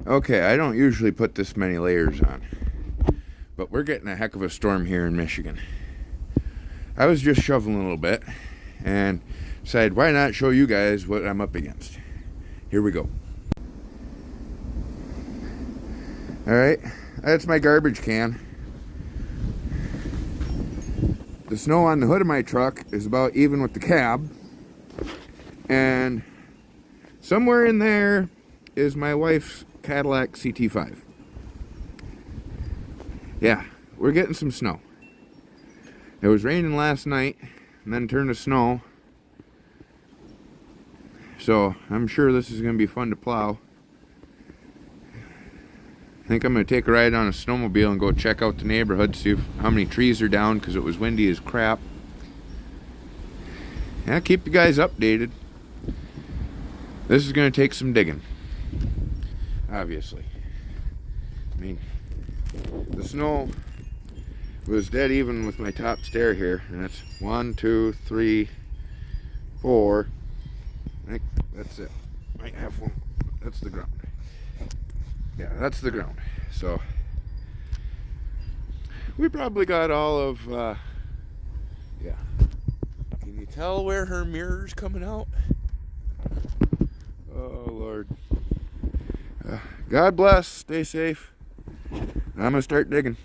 Okay, I don't usually put this many layers on, but we're getting a heck of a storm here in Michigan. I was just shoveling a little bit and decided, why not show you guys what I'm up against. Here we go. Alright, that's my garbage can. The snow on the hood of my truck is about even with the cab. And somewhere in there is my wife's Cadillac CT5. Yeah, we're getting some snow. It was raining last night and then turned to snow. So I'm sure this is going to be fun to plow. I think I'm going to take a ride on a snowmobile and go check out the neighborhood, see how many trees are down because it was windy as crap. Yeah, keep you guys updated. This is going to take some digging. Obviously. I mean, the snow was dead even with my top stair here, and that's 1, 2, 3, 4. I think that's it. Might have one. That's the ground. Yeah, that's the ground. So we probably got all of yeah. Can you tell where her mirror's coming out? Oh Lord. God bless. Stay safe. I'm gonna start digging.